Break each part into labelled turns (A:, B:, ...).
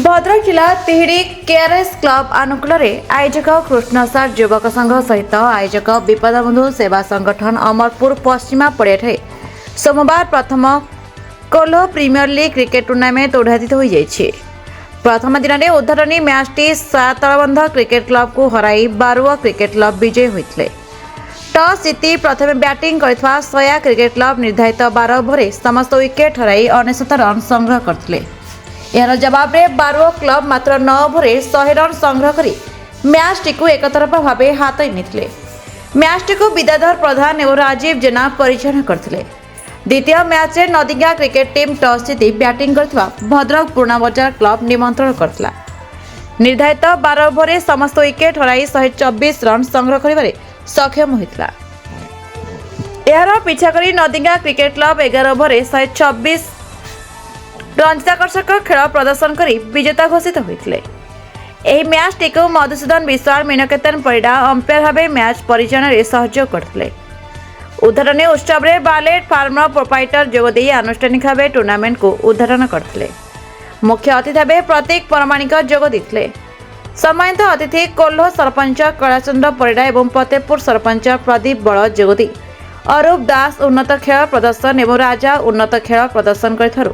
A: भद्रक जिला तिहिडी KRS club अनुकूल आयोजक कृष्णसार युवक संघ सहित आयोजक विपदबंधु सेवा संगठन अमरपुर पश्चिमा पड़िया सोमवार प्रथम कोल्हो प्रीमियर लीग क्रिकेट टूर्नामेंट उद्घाटित हो जाइए। प्रथम दिन में उद्घाटनी मैच टी तलबंध क्रिकेट क्लब को हराई बारुआ क्रिकेट क्लब विजयी होते। टॉस जीति प्रथम बैटिंग करथिबा सया क्रिकेट क्लब निर्धारित 12 ओवर समस्त विकेट हराई 99 रन संग्रह करथिले। यार जवाब में बारुआ क्लब मात्र 9 ओवर 100 रन संग्रह कर मैच टी को एकतरफा भाव हाथई नहीं। मैच टी को विद्याधर प्रधान और राजीव जेना परिचालन करथिले। द्वितीय मैच में नदीगा क्रिकेट टीम टॉस जीति बैटिंग करथिबा भद्रक पुराना बजार क्लब निमंत्रण करथिला। निर्धारित 12 ओवर समस्त विकेट हराई 124 रन संग्रह कर सक्षम होता। यार पिछा करी नदीगा क्रिकेट क्लब 11 ओवर 126 रंजिताकर्षक खेल प्रदर्शन कर विजेता घोषित होते। यह मैच टी को मधुसूदन विश्वाल मीनकेतन परिडा अंपायर भाव मैच परिचालन सहयोग करते। उद्घाटन उत्सव में बालेट फार्मर प्रोप्राइटर जोगदे आनुष्ठानिक भाव टूर्नामेंट को उद्घाटन करते। मुख्य अतिथि भाव प्रतीक परमाणिक जोग देते। सम्मानित अतिथि कोल्हो सरपंच कैलाशचंद्र परिडा और फतेहपुर सरपंच प्रदीप बल जोगदी अरूप दास उन्नत खेल प्रदर्शन और राजा उन्नत खेल प्रदर्शन कर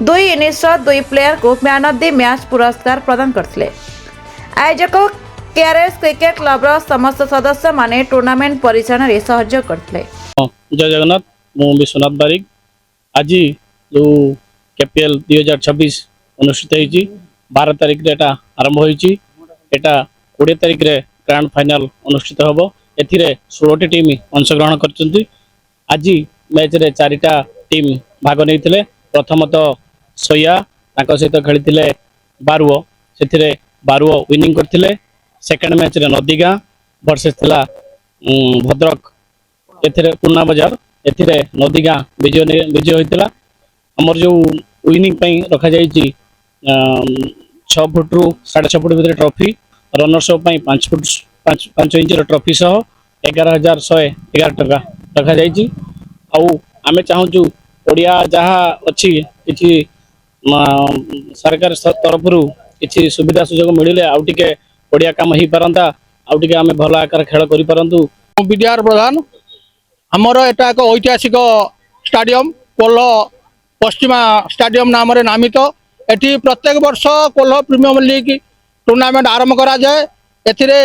A: 2 इनिंग्स 2 प्लेयर को मैन ऑफ द मैच पुरस्कार प्रदान करते। आयोजक केआरएस क्रिकेट क्लब समस्त सदस्य माने टूर्नामेंट परिचालन सहयोग करते।
B: जय जगन्नाथ मु विश्वनाथ बारिक आज जो केपीएल 2026 अनुष्ठित होती 12 तारिख रे एटा आरंभ होती। एटा 20 तारिख रे ग्रांड फाइनल अनुष्ठित हम। ए 16 टीम अंशग्रहण कर। आज मैच रे 4टा टीम भाग नहीं। प्रथमतः सया सहित खेली बारुओ से बारुओ विनिंग करते। सेकेंड मैच रे नदीगा वर्सेस थिला भद्रक एथिरे पुना बाजार एथिरे नदीगा विजय होता। आमर जो विनिंग रखा जाइए 6 फुट रु 6.5 फुट भीतर trophy runners up 5 inch trophy सह 11,111 टका रखा जाइए। आमे चाहूँ ओडिया जहाँ अच्छी किसी सरकार तरफ किसी सुविधा सुजोग मिले आउ टिके ओडिया काम हो पारंता आउ टिके आमे भल आकार खेल करि पारंतु।
C: विद्यार प्रधान आमर एटा एक ऐतिहासिक स्टाडियम कोल्हो पश्चिमा स्टाडियम नाम नामित। एटी प्रत्येक वर्ष कोल्हो प्रीमियर लीग टूर्नामेंट आरंभ करा जाए। एथिरे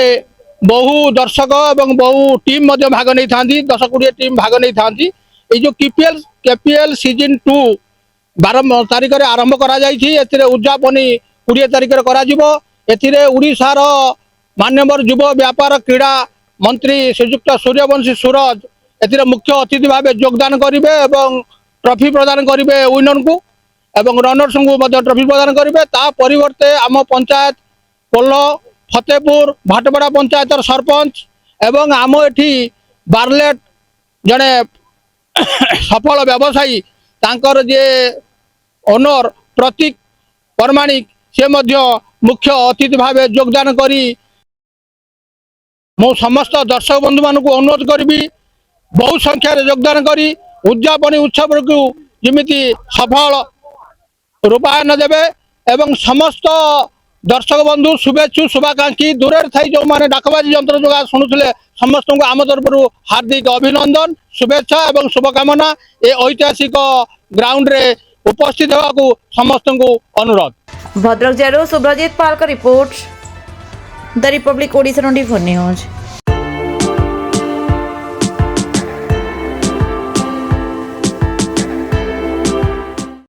C: बहु दर्शक एवं बहु टीम मध्य भाग नहीं था 10-20 टीम भाग नहीं था। ये जो केपीएल सीजन 2 12 तारिख रे आरंभ करा जाइछि। एथिरे उद्यापनी 20 तारिख रे करा जिवो। एथिरे उड़ीसार मान्यवर युव व्यापार क्रीड़ा मंत्री श्रीयुक्त सूर्यवंशी सूरज एथिरे मुख्य अतिथि भाव योगदान करिवे एवं ट्रॉफी प्रदान करिवे विनर को एवं रनर्स को मध्य ट्रॉफी प्रदान करिवे। ता परिवर्ते आम पंचायत कोल्हो फतेहपुर भाटपड़ा पंचायतर सरपंच एवं आम एठी बारलेट जड़े सफल व्यवसायी तांकर जे ओनर प्रतीक परमाणिक से मध्य मुख्य अतिथि भाव योगदान करी मो समस्त दर्शक बंधु मान को अनुरोध करी बहु संख्यार योगदान करी उद्यापनी उत्सव को जमीती सफल रूपायन देवे एवं समस्त दर्शक बंधु शुभेच्छु शुभाकांक्षी दूर थी जो मैंने डाकबाजी यंत्र जो शुणुले समस्त को आम तरफ हार्दिक अभिनंदन शुभेच्छा एवं शुभकामना। ये ऐतिहासिक ग्राउंड रे उपस्थित होगा समस्त को अनुरोध।
A: भद्रक जिलू सुब्रजीत पाल का report the Republic Odisha 24 news.